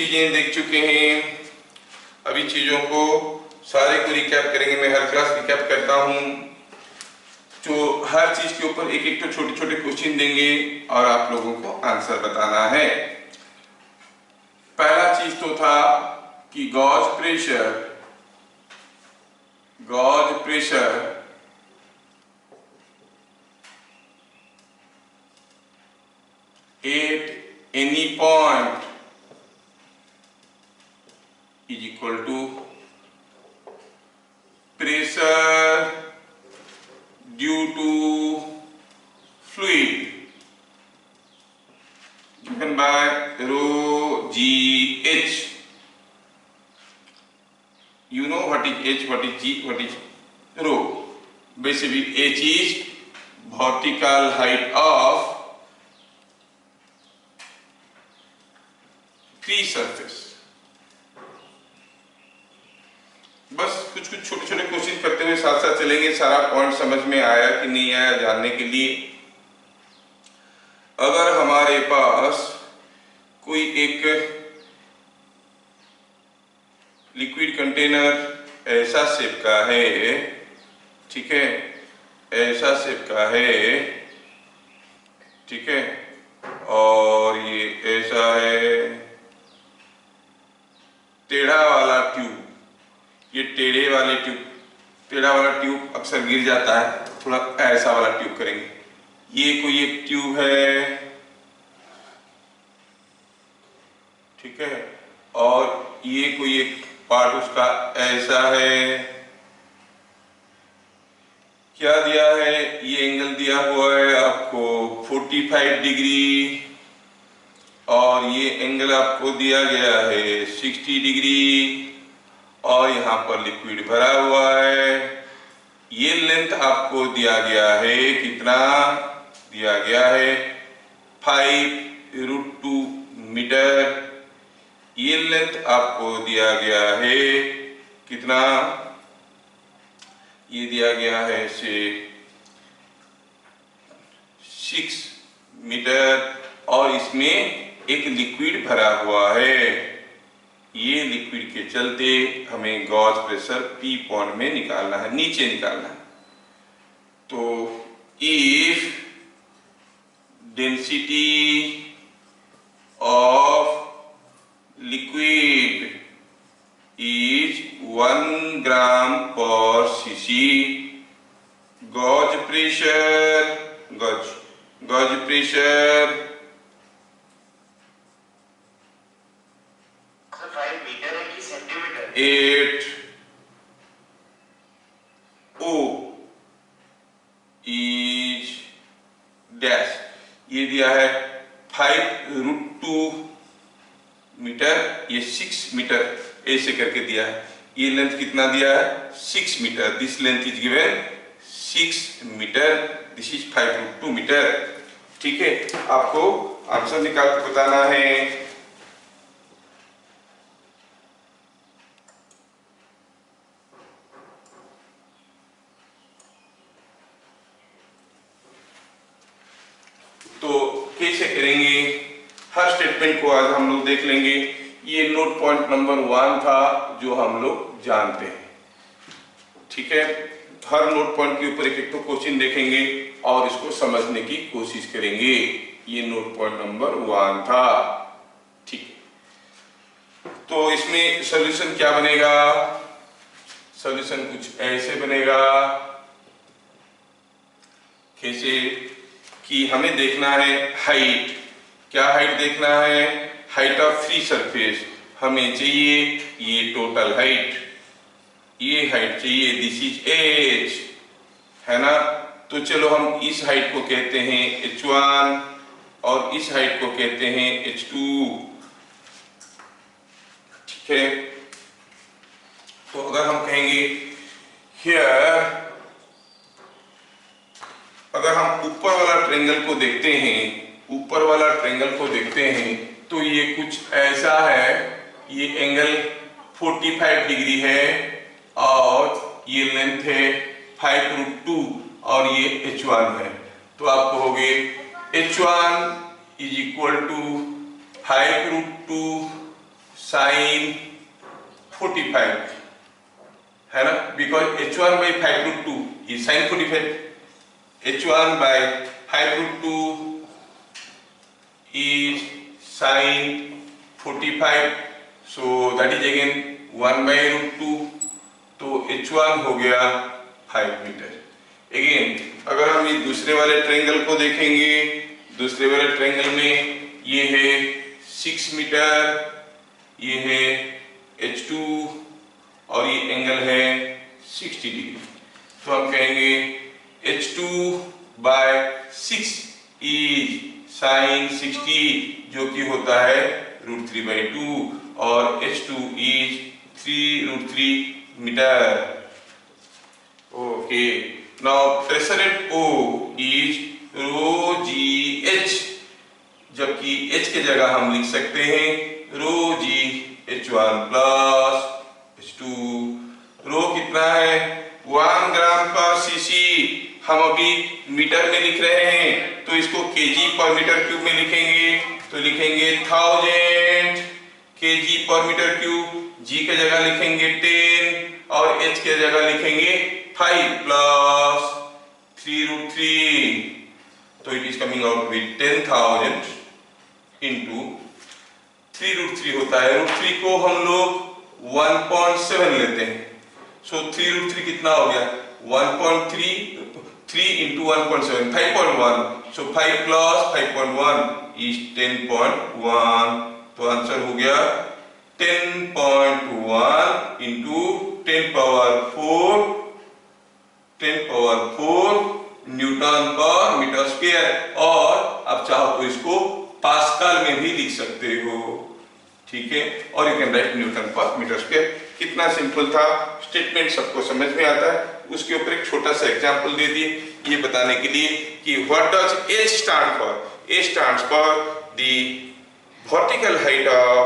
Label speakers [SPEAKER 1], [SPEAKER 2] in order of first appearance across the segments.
[SPEAKER 1] चीजें देख चुके हैं। अभी चीजों को सारे को रिकैप करेंगे। मैं हर क्लास रिकैप करता हूँ, जो हर चीज के ऊपर एक एक तो छोटे छोटे क्वेश्चन देंगे और आप लोगों को आंसर बताना है। पहला चीज तो था कि gauge pressure at any point is equal to pressure due to fluid given by rho gh. You know what is h, what is g, what is rho. Basically h is vertical height of free surface. बस कुछ कुछ छोटे छोटे question करते हुए साथ साथ चलेंगे। सारा पॉइंट समझ में आया कि नहीं आया जानने के लिए, अगर हमारे पास कोई एक लिक्विड कंटेनर ऐसा शेप का है, ठीक है, ऐसा शेप का है, ठीक है, और ये ऐसा है टेढ़ा वाला ट्यूब, ये टेढ़ा वाला ट्यूब अक्सर गिर जाता है, थोड़ा ऐसा वाला ट्यूब करेंगे। ये कोई एक ट्यूब है, ठीक है, और ये कोई एक पार्ट उसका ऐसा है। क्या दिया है? ये एंगल दिया हुआ है आपको 45 डिग्री, और ये एंगल आपको दिया गया है 60 डिग्री, और यहाँ पर लिक्विड भरा हुआ है। ये लेंथ आपको दिया गया है, कितना दिया गया है? 5√2 मीटर। ये लेंथ आपको दिया गया है कितना? ये दिया गया है से 6 मीटर, और इसमें एक लिक्विड भरा हुआ है। ये लिक्विड के चलते हमें गॉज प्रेशर P पॉइंट में निकालना है, नीचे निकालना है। तो if density of liquid is 1 gram per cc, gauge pressure 8 O is dash. ये दिया है 5√2 मीटर, ये 6 मीटर ऐसे करके दिया है। ये लेंथ कितना दिया है? 6 metre. This length is given 6 metre, this is 5√2 metre. ठीक है, आपको आंसर निकाल के बताना है। तो कैसे करेंगे, हर स्टेटमेंट को आज हम लोग देख लेंगे। ये नोट पॉइंट नंबर 1 था जो हम लोग जानते हैं, ठीक है। हर नोट पॉइंट के ऊपर एक एक तो क्वेश्चन देखेंगे और इसको समझने की कोशिश करेंगे। ये नोट पॉइंट नंबर 1 था, ठीक है। तो इसमें सॉल्यूशन क्या बनेगा? सॉल्यूशन कुछ ऐसे बनेगा, कैसे कि हमें देखना है हाइट। क्या हाइट देखना है? हाइट ऑफ फ्री सरफेस हमें चाहिए, ये टोटल हाइट, ये हाइट चाहिए, दिस इज एच, है ना। तो चलो हम इस हाइट को कहते हैं h1 और इस हाइट को कहते हैं h2, ठीक है। तो अगर हम कहेंगे हियर, अगर हम ऊपर वाला ट्रायंगल को देखते हैं, ऊपर वाला ट्रायंगल को देखते हैं तो ये कुछ ऐसा है। ये एंगल 45 डिग्री है और ये लेंथ है 5√2 और ये h1 है। तो आप कहोगे h1 is equal to 5√2 sign 45 है ना, because h1 by 5√2 is sin 45, h1 by 5√2 is sin 45, so that is again 1/√2, तो h1 हो गया 5 मीटर। अगेन अगर हम ये दूसरे वाले ट्रायंगल को देखेंगे, दूसरे वाले ट्रायंगल में ये है 6 मीटर, ये है h2 और ये एंगल है 60 डिग्री, तो हम कहेंगे h2 by 6 is sin 60 जो कि होता है √3/2 और h2 is 3√3 metre. Okay, now pressure at O is ρgh, जबकि h के जगह हम लिख सकते हैं ρgh1 प्लस h2। रो कितना है 1 ग्राम पर सीसी, हम अभी मीटर में लिख रहे हैं तो इसको केजी पर मीटर क्यूब में लिखेंगे, तो लिखेंगे 1000 केजी पर मीटर क्यूब, जी के जगह लिखेंगे 10 और h के जगह लिखेंगे 5 प्लस 3√3, तो it is coming out with 10,000 into 3√3 होता है, √3 को हम लोग 1.7 लेते हैं, सो 3√3 कितना हो गया 1.3, 3 into 1.7 5.1, so 5 plus 5.1 is 10.1, तो आंसर हो गया 10.1 into 10 power 4 newton per metre square, और अब चाहो तो इसको पास्कल में भी लिख सकते हो, ठीक है, और you can write Newton per metre square. कितना सिंपल था, स्टेटमेंट सबको समझ में आता है। उसके ऊपर एक छोटा सा एग्जांपल दे दिए ये बताने के लिए कि what does H stand for. H stands for the vertical height of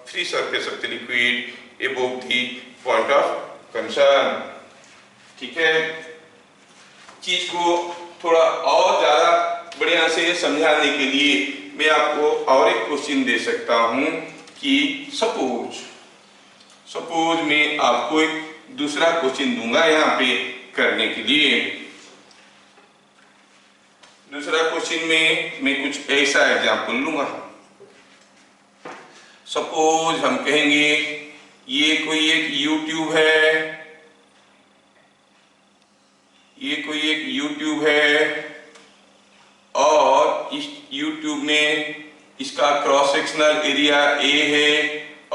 [SPEAKER 1] free surface of the liquid above the point of concern, ठीक है। चीज को थोड़ा और ज्यादा बढ़िया से समझाने के लिए मैं आपको और एक क्वेश्चन दे सकता हूं कि सपोज मैं आपको एक दूसरा क्वेश्चन दूंगा यहाँ पे करने के लिए। दूसरा क्वेश्चन में मैं कुछ ऐसा एग्जांपल लूंगा। सपोज हम कहेंगे ये कोई एक यूट्यूब है, ये कोई एक यूट्यूब है और इस यूट्यूब में इसका क्रॉस सेक्शनल एरिया A है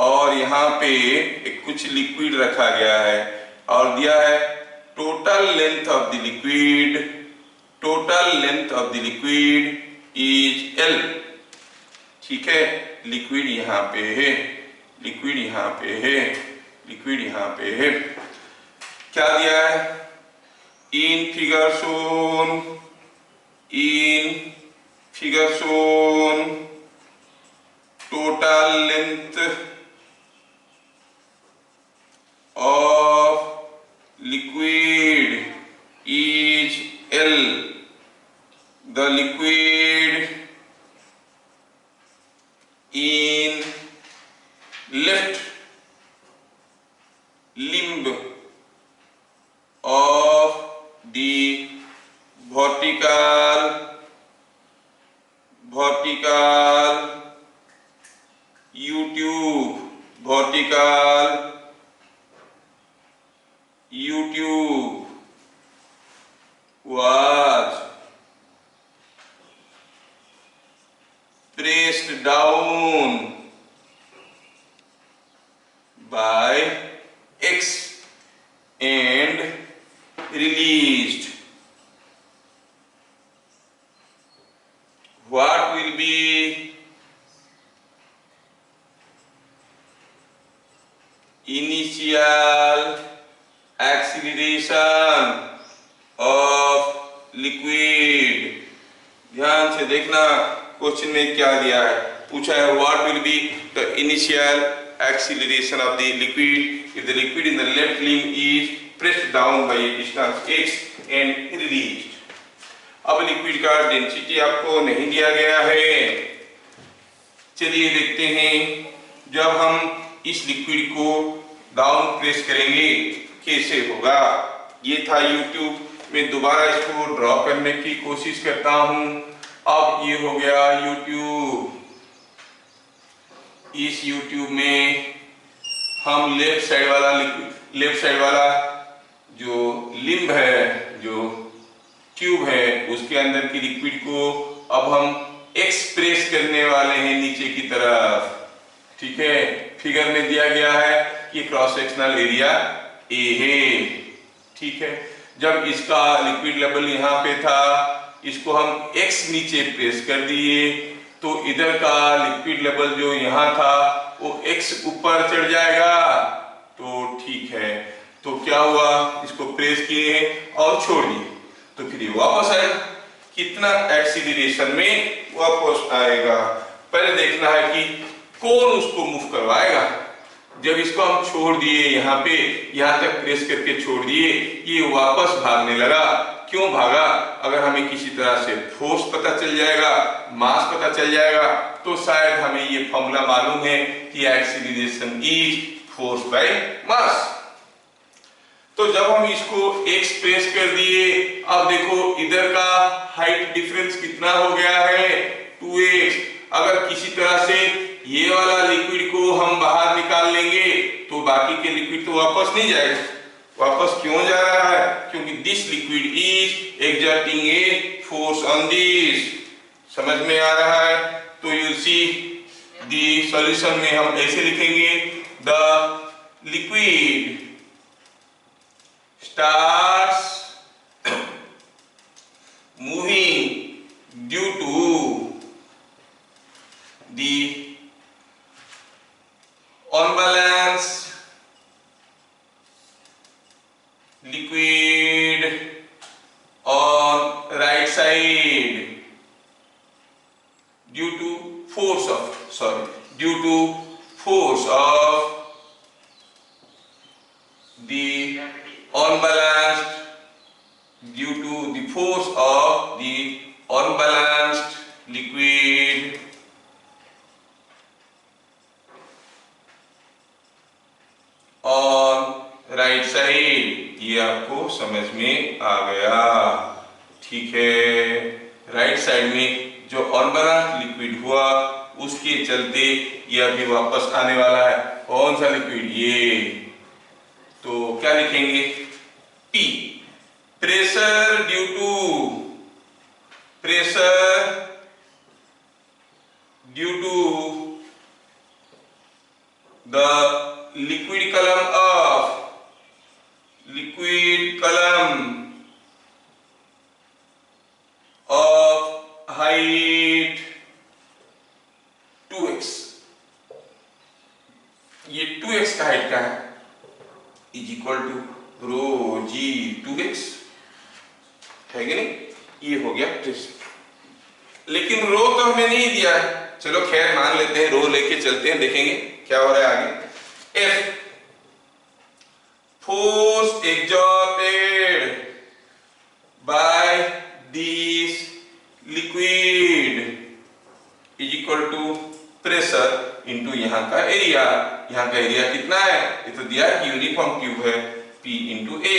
[SPEAKER 1] और यहाँ पे एक कुछ लिक्विड रखा गया है और दिया है total length of the liquid, total length of the liquid is L, ठीक है। लिक्विड यहाँ पे है, लिक्विड यहाँ पे है, लिक्विड यहाँ पे है। क्या दिया है in figure shown total length of liquid is L, the liquid in left limb of the vertical YouTube was pressed down by X and released. What will be initial acceleration of liquid? ध्यान से देखना question में क्या दिया है, पूछा है what will be the initial acceleration of the liquid if the liquid in the left limb is pressed down by a distance x and released. अब लिक्विड का डेंसिटी आपको नहीं दिया गया है, चलिए देखते हैं। जब हम इस लिक्विड को डाउन प्रेस करेंगे, कैसे होगा। ये था YouTube में, दोबारा इसको ड्रॉ करने की कोशिश करता हूं। अब ये हो गया YouTube। इस YouTube में हम लेफ्ट साइड वाला जो लिम्ब है, जो ट्यूब है, उसके अंदर की लिक्विड को अब हम एक्सप्रेस करने वाले हैं नीचे की तरफ। ठीक है, फिगर में दिया गया है कि क्रॉस सेक्शनल एरिया ए है। ठीक है, जब इसका लिक्विड लेवल यहाँ पे था, इसको हम x नीचे प्रेस कर दिए तो इधर का लिक्विड लेवल जो यहाँ था वो x ऊपर चढ़ जाएगा। तो ठीक है, तो क्या हुआ, इसको प्रेस किए और छोड़ दिए तो फिर ये वापस आएगा। कितना एक्सीलरेशन में वापस आएगा, पहले देखना है कि कौन उसको मूव करवाएगा। जब इसको हम छोड़ दिए, यहाँ पे यहाँ तक प्रेस करके छोड़ दिए, ये वापस भागने लगा। क्यों भागा, अगर हमें किसी तरह से फोर्स पता चल जाएगा, मास पता चल जाएगा, तो शायद हमें ये फॉर्मूला मालूम है कि एक्सीलरेशन इज फोर्स बाय मास। तो जब हम इसको एक्सप्रेस कर दिए, अब देखो इधर का हाइट डिफरेंस कितना हो गया है, 2x। अगर किसी तरह से ये वाला लिक्विड को हम बाहर निकाल लेंगे तो बाकी के लिक्विड तो वापस नहीं जाएगा। वापस क्यों जा रहा है, क्योंकि this liquid is exerting a force on this. समझ में आ रहा है। तो यू सी द सॉल्यूशन में हम ऐसे लिखेंगे, the liquid starts moving due to the unbalance liquid on right side due to force of the unbalanced, due to the force of the unbalanced liquid on right side। ये आपको समझ में आ गया। ठीक है, राइट साइड में जो अनबैलेंस्ड लिक्विड हुआ उसके चलते ये अभी वापस आने वाला है। कौन सा लिक्विड, ये। तो क्या लिखेंगे, P, pressure due to the liquid column of height 2x। ये 2x का हाइट का है, is equal to rho g 2x है कि नहीं। ये हो गया प्रेशर, लेकिन रो तो हमें नहीं दिया है। चलो खैर मान लेते हैं, रो लेके चलते हैं, देखेंगे क्या हो रहा है आगे। F, force exerted by this liquid is equal to pressure into यहाँ का एरिया। यहाँ का एरिया कितना है, ये तो दिया है, यूनिफॉर्म ट्यूब है, P into A,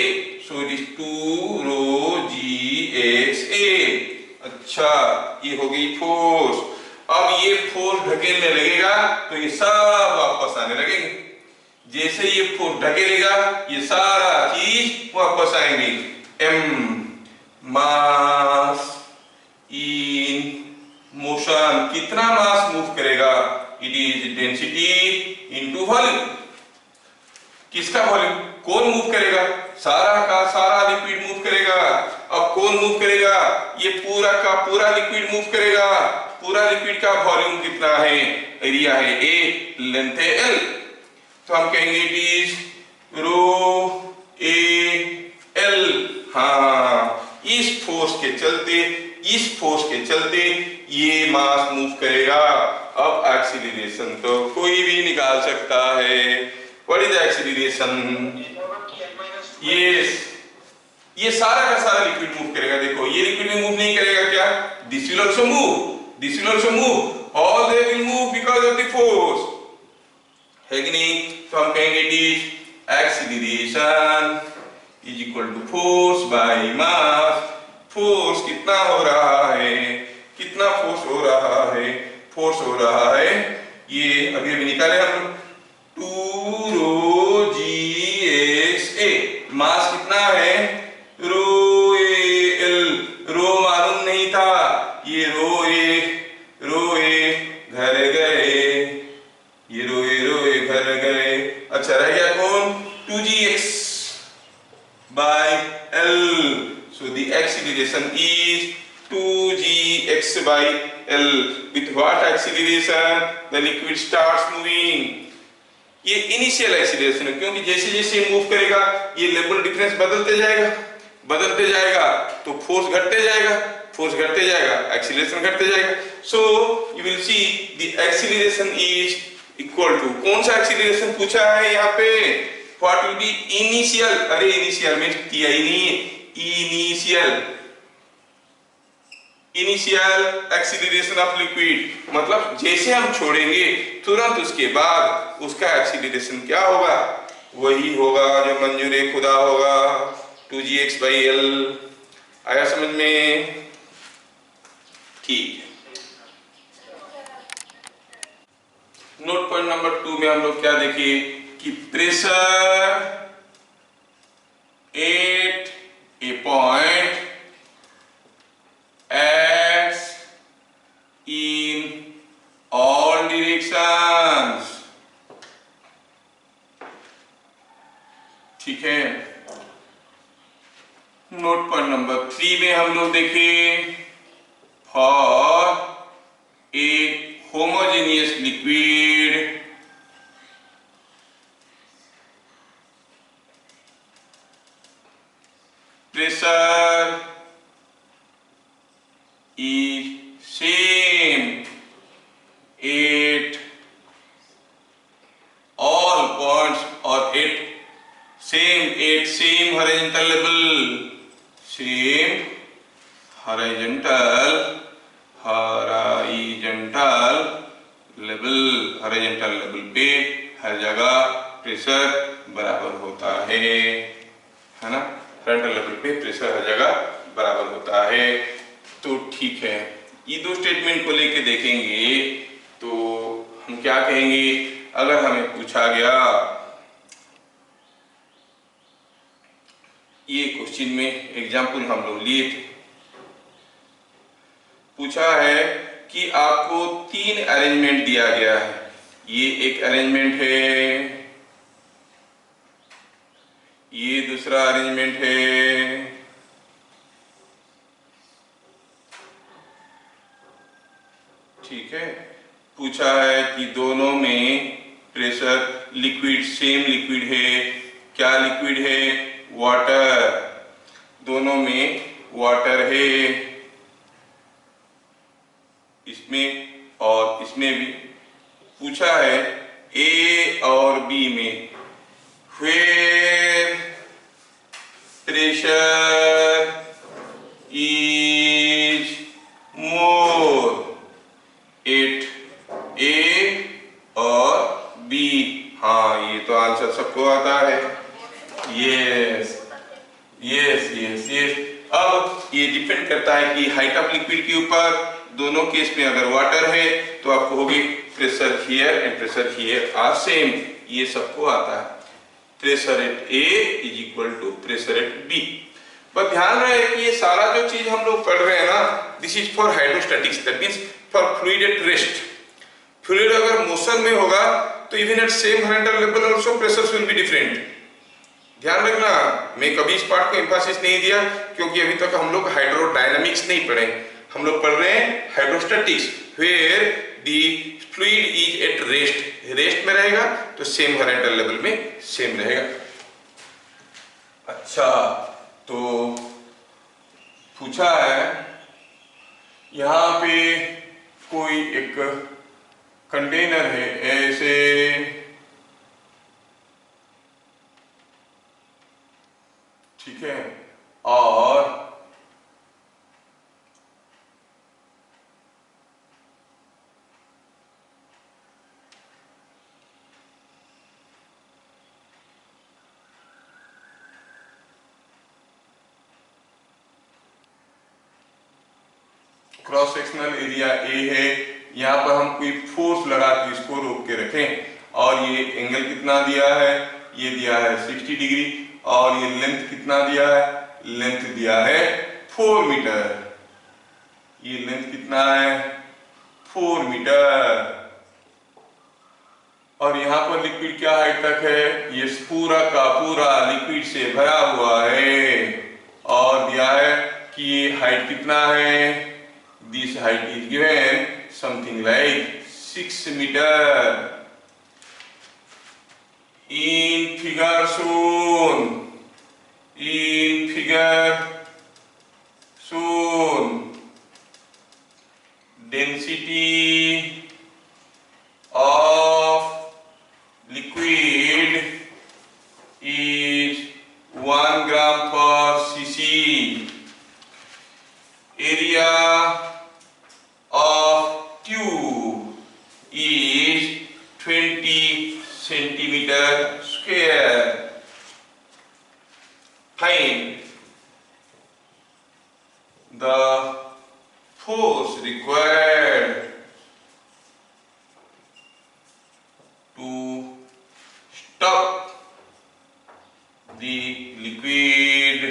[SPEAKER 1] so it is 2 rho g x a. अच्छा, ये हो गई फोर्स। अब ये फोर्स ढकेलने लगेगा तो ये सब वापस आने लगेंगे। जैसे ये फोर्स ढकेलेगा ये सारा चीज वापस आएंगे। M, मास इन मोशन, कितना मास मूव करेगा, it is density into volume. किसका वॉल्यूम, कौन मूव करेगा, सारा का सारा लिक्विड मूव करेगा। अब कौन मूव करेगा, ये पूरा का पूरा लिक्विड मूव करेगा। पूरा लिक्विड का वॉल्यूम कितना है, एरिया है A, लेंथ है L, तो हम कहेंगे it is rho A L. हाँ, इस फोर्स के चलते ये मास मूव करेगा। अब एक्सीलरेशन तो कोई भी निकाल सकता है। व्हाट इज द एक्सीलरेशन, ये सारा का सारा लिक्विड मूव करेगा। देखो ये लिक्विड भी मूव नहीं करेगा क्या, this will also move, all they will move because of the force. है कि नहीं? तो हम कहेंगे it is acceleration is equal to force by mass. Force कितना हो रहा है, कितना फोर्स हो रहा है? फोर्स हो रहा है, ये अभी अभी निकाले हम, 2 रो जी एक्स ए। मास कितना है? रो ए एल। रो मालूम नहीं था, ये रो ए घर गए, ये रोए घर गए। अच्छा रह गया कौन? 2gx by L. So the acceleration is 2gx by L. With what acceleration? The liquid starts moving. ये इनिशियल एक्सीलरेशन है, क्योंकि जैसे जैसे मूव करेगा ये लेवल डिफरेंस बदलते जाएगा तो फोर्स घटते जाएगा, फोर्स घटते जाएगा, एक्सीलरेशन घटते जाएगा। So you will see the acceleration is equal to, कौन सा एक्सीलरेशन पूछा है यहाँ पे? What will be initial? अरे इनिशियल मींस टी आई नहीं है, इनिशियल एक्सीलरेशन ऑफ लिक्विड, मतलब जैसे हम छोड़ेंगे तुरंत उसके बाद उसका एक्सीलरेशन क्या होगा? वही होगा जो मंजूर खुदा होगा, 2gx by L। आया समझ में? ठीक है। नोट पॉइंट नंबर 2 में हम लोग क्या देखिए कि pressure at A point acts in all directions. ठीक है। नोट पॉइंट नंबर 3 में हम लोग देखें for a homogeneous liquid pressure is same at all points or at same horizontal level, same horizontal level पे हर जगह प्रेशर बराबर होता है ना? फ्रंटल लेवल पे प्रेशर हर जगह बराबर होता है। तो ठीक है, ये दो स्टेटमेंट को लेके देखेंगे तो हम क्या कहेंगे? अगर हमें पूछा गया, ये क्वेश्चन में एग्जाम्पल हम लोग लिए थे, पूछा है कि आपको 3 अरेंजमेंट दिया गया है। ये एक अरेंजमेंट है, ये दूसरा अरेंजमेंट है, ठीक है। पूछा है कि दोनों में प्रेशर लिक्विड सेम लिक्विड है। क्या लिक्विड है? वाटर। दोनों में वाटर है, इसमें और इसमें भी। पूछा है ए और बी में where pressure is more at A और B। हाँ, ये तो आंसर सबको आता है। Yes yes yes yes. अब ये डिपेंड करता है कि हाइट ऑफ लिक्विड के ऊपर। दोनों केस में अगर वाटर है तो आपको होगी pressure here and pressure here are same, ये सबको आता है। Pressure at A is equal to pressure at B. पर ध्यान रहे कि ये सारा जो चीज हम लोग पढ़ रहे हैं ना, this is for hydrostatics, that means for fluid at rest. Fluid अगर मोशन में होगा तो even at same horizontal level also pressures will be different. ध्यान रखना, मैं कभी इस पार्ट को एम्फासिस नहीं दिया क्योंकि अभी तक हम लोग हाइड्रोडायनामिक्स नहीं पढ़े, हम लोग पढ़ रहे हैं hydrostatics, where the fluid is at rest. Rest में रहेगा तो सेम होरिजेंटल लेवल में सेम रहेगा। अच्छा, तो पूछा है यहां पे कोई एक कंटेनर है ऐसे, ठीक है, और क्रॉस सेक्शनल एरिया ए है, यहाँ पर हम कोई फोर्स लगा के इसको रोक के रखें, और ये एंगल कितना दिया है, ये दिया है 60 डिग्री, और ये लेंथ कितना दिया है, लेंथ दिया है 4 मीटर। ये लेंथ कितना है, 4 मीटर। और यहाँ पर लिक्विड क्या हाइट तक है, ये पूरा का पूरा लिक्विड से भरा हुआ है, और दिया है कि ये हाइट कितना है, this height is given something like 6 metre in figure shown, in figure shown density of liquid is 1 gram per cc. Area of tube is 20 centimeter square. Find the force required to stop the liquid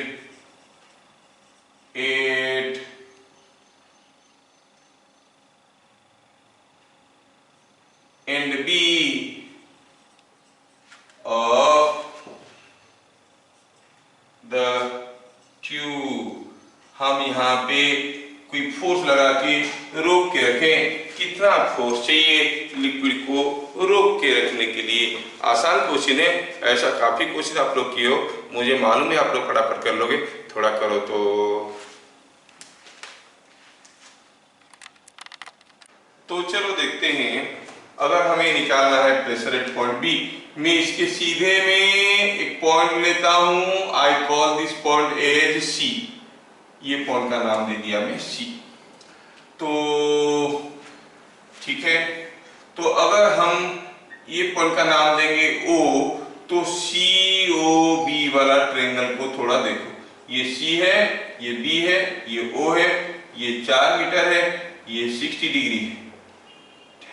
[SPEAKER 1] at end B of the tube। हम यहाँ पे कोई force लगा के रोक के रखें, कितना फोर्स चाहिए लिक्विड को रोक के रखने के लिए। आसान क्वेश्चन है, ऐसा काफी क्वेश्चन आप लोग किए हो, मुझे मालूम है आप लोग फटाफट कर लोगे, थोड़ा करो तो चलो देखते हैं। अगर हमें निकालना है प्रेशर एट पॉइंट बी, मैं इसके सीधे में एक पॉइंट लेता हूं, I call this point as c. ये पॉइंट का नाम दे दिया मैं सी। तो ठीक है, तो अगर हम ये पॉइंट का नाम देंगे ओ, तो सी ओ बी वाला ट्रायंगल को थोड़ा देखो। ये सी है, ये बी है, ये ओ है, ये 4 मीटर है, ये 60 डिग्री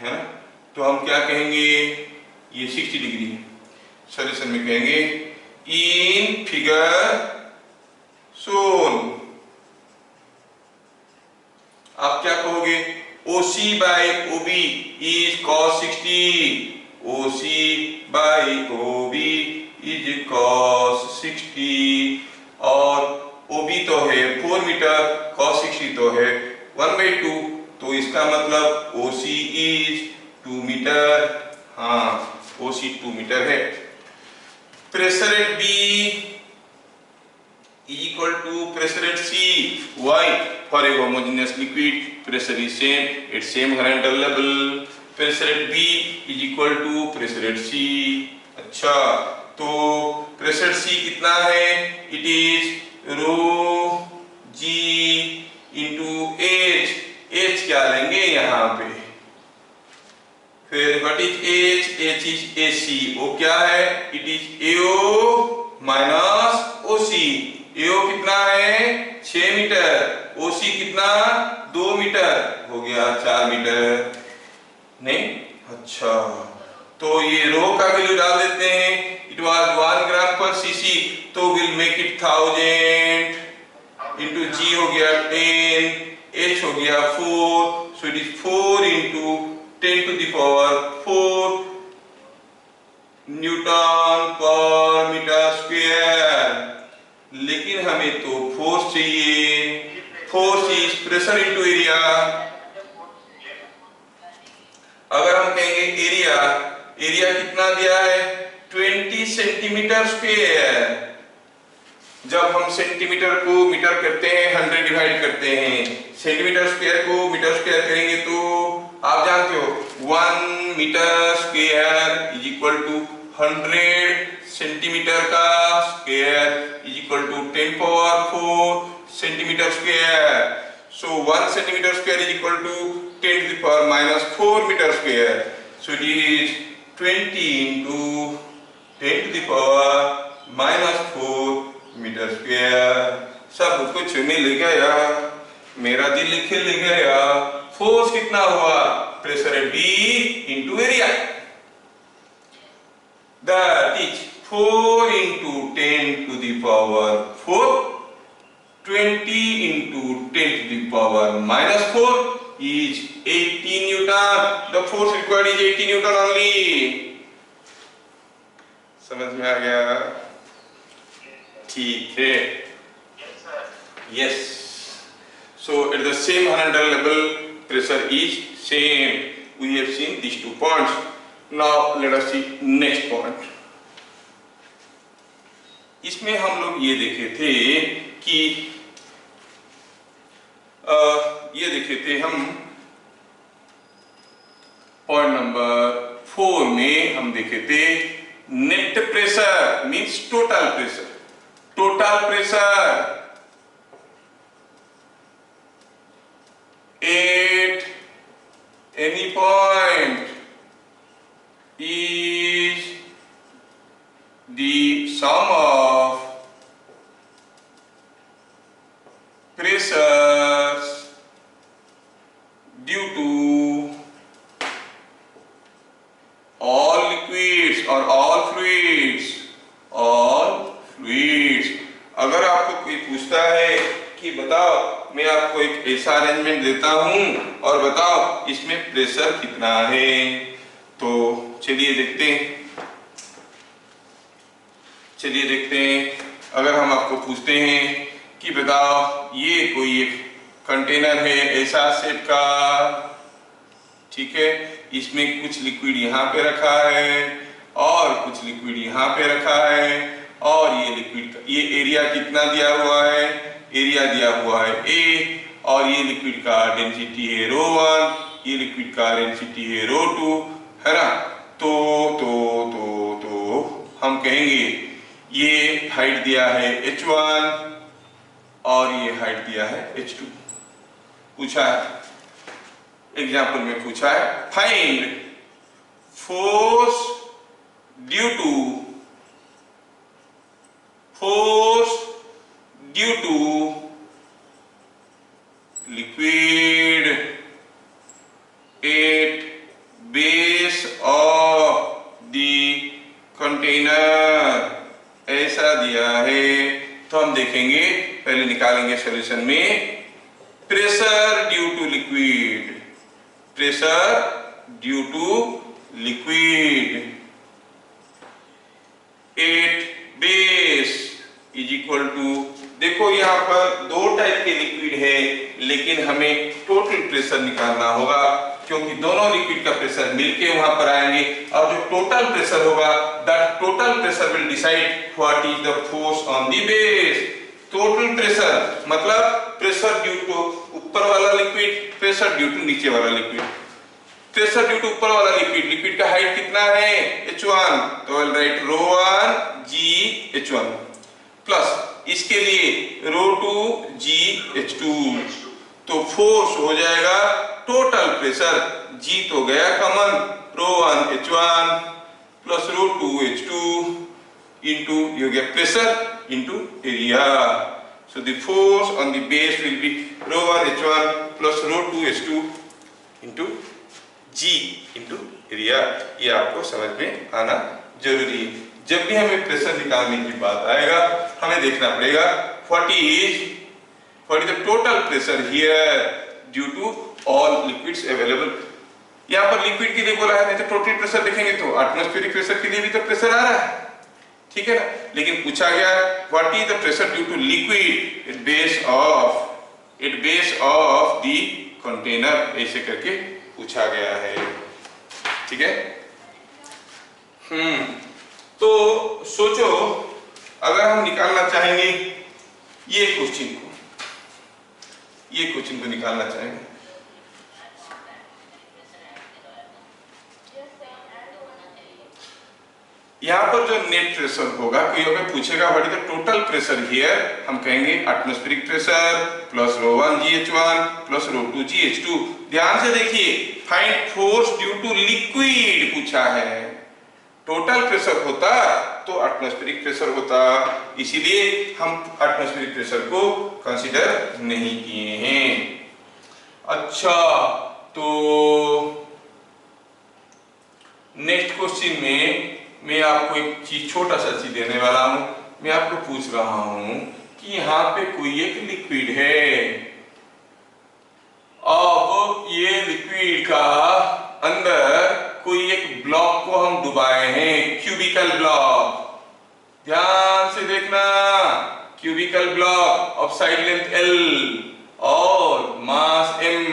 [SPEAKER 1] है ना। तो हम क्या कहेंगे, ये 60 डिग्री है। सॉल्यूशन में कहेंगे इन फिगर शोन। आप क्या कहोगे, OC by OB is cos 60, OC by OB is cos 60, और OB तो है 4 मीटर, cos 60 तो है 1/2, तो इसका मतलब OC इज 2 मीटर। हाँ, OC 2 मीटर है। Pressure eight B equal to pressure at C. Why? For a homogeneous liquid, pressure is same at same horizontal level. Pressure at B is equal to pressure at C. अच्छा, तो pressure C कितना है? It is rho G into H. H क्या लेंगे यहाँ पे? फिर what is H? H is AC. वो क्या है? It is AO minus OC. AO कितना है? 6 मीटर। OC कितना? 2 मीटर। हो गया 4 मीटर। नहीं? अच्छा, तो ये रो का वैल्यू डाल देते हैं। It was 1 gram per cc, तो will make it 1000 into g हो गया 10, H हो गया 4, so it is 4 into 10 to the power 4 newton per metre square. लेकिन हमें तो फोर्स चाहिए। Force is pressure into area. अगर हम कहेंगे एरिया, एरिया कितना दिया है? 20 सेंटीमीटर स्क्वायर। जब हम सेंटीमीटर को मीटर करते हैं, 100 डिवाइड करते हैं, सेंटीमीटर स्क्वायर को मीटर स्क्वायर करेंगे तो आप जानते हो 1 metre square is equal to 100 centimetre का square is equal to 10 power 4 centimetre square. So 1 centimetre square is equal to 10 to the power minus 4 metre square. So it is 20 into 10 to the power minus 4 metre square. सब कुछ मिल गया, मेरा दिल लिखे लिख गया। Force कितना हुआ? प्रेशर है B into area, that is 4 into 10 to the power 4, 20 into 10 to the power -4 is 80 Newton. The force required is 80 Newton only. समझ में आ गया? ठीक है। Yes. So at the same horizontal level, pressure is same. We have seen these 2 points. Now let us see next point. इसमें हम लोग ये देखे थे कि हम पॉइंट नंबर 4 में हम देखे थे net pressure means total pressure. Total pressure at any point is the sum of pressures due to all liquids or all fluids, अगर आपको कोई पूछता है कि बताओ, मैं आपको एक ऐसा अरेंजमेंट देता हूं और बताओ इसमें प्रेशर कितना है, तो चलिए देखते हैं। अगर हम आपको पूछते हैं कि बताओ ये कोई एक कंटेनर है ऐसा शेप का, ठीक है, इसमें कुछ लिक्विड यहाँ पे रखा है और कुछ लिक्विड यहाँ पे रखा है, और ये लिक्विड का ये एरिया कितना दिया हुआ है? एरिया दिया हुआ है A, और ये लिक्विड का डेंसिटी है ρ1, ये लिक्विड का डेंसिटी है ρ2, है ना। तो हम कहेंगे ये हाइट दिया है h1 और ये हाइट दिया है h2। पूछा है एग्जाम्पल में, पूछा है find force due to liquid at base of the container, ऐसा दिया है। तो हम देखेंगे, पहले निकालेंगे सॉल्यूशन में pressure due to liquid, at base is equal to, देखो यहाँ पर 2 टाइप के लिक्विड है, लेकिन हमें टोटल प्रेशर निकालना होगा, क्योंकि दोनों लिक्विड का प्रेशर मिलके वहां पर आएंगे, और जो टोटल प्रेशर होगा that total pressure will decide what is the force on the base. Total pressure मतलब प्रेशर ड्यू टू ऊपर वाला लिक्विड, प्रेशर ड्यू टू नीचे वाला लिक्विड। प्रेशर ड्यू टू ऊपर वाला लिक्विड का हाइट कितना है? h1, तो will write ρ1 g h1 plus इसके लिए ρ2 g h2, तो फोर्स हो जाएगा टोटल प्रेशर, g तो गया common, ρ1 h1 plus ρ2 h2 into you get pressure into area. So the force on the base will be ρ1 h1 plus ρ2 h2 into g into area. ये आपको समझ में आना जरूरी है। जब भी हमें प्रेशर निकालने की बात आएगा, हमें देखना पड़ेगा what is the total pressure here due to all liquids available. यहाँ पर लिक्विड के लिए बोला है, नहीं तो टोटल प्रेशर देखेंगे तो एटमॉस्फेरिक प्रेशर के लिए भी तो प्रेशर आ रहा है, ठीक है ना। लेकिन पूछा गया what is the pressure due to liquid at base of the container, ऐसे करके पूछा गया है, ठीक है। तो सोचो अगर हम निकालना चाहेंगे ये क्वेश्चन को निकालना चाहेंगे, यहाँ पर जो नेट प्रेशर होगा, कोई अगर पूछेगा what is the total pressure here, हम कहेंगे atmospheric pressure plus ρ1 GH1 plus ρ2 GH2। ध्यान से देखिए, find force due to liquid पूछा है। टोटल प्रेशर होता तो एटमॉस्फेरिक प्रेशर होता, इसीलिए हम एटमॉस्फेरिक प्रेशर को कंसीडर नहीं किए हैं। अच्छा, तो नेक्स्ट क्वेश्चन में मैं आपको एक चीज, छोटा सा चीज देने वाला हूं। मैं आपको पूछ रहा हूं कि यहाँ पे कोई एक लिक्विड है। अब ये लिक्विड का अंदर कोई एक ब्लॉक को हम डुबाए हैं, क्यूबिकल ब्लॉक। ध्यान से देखना, cubical block of side length L और mass M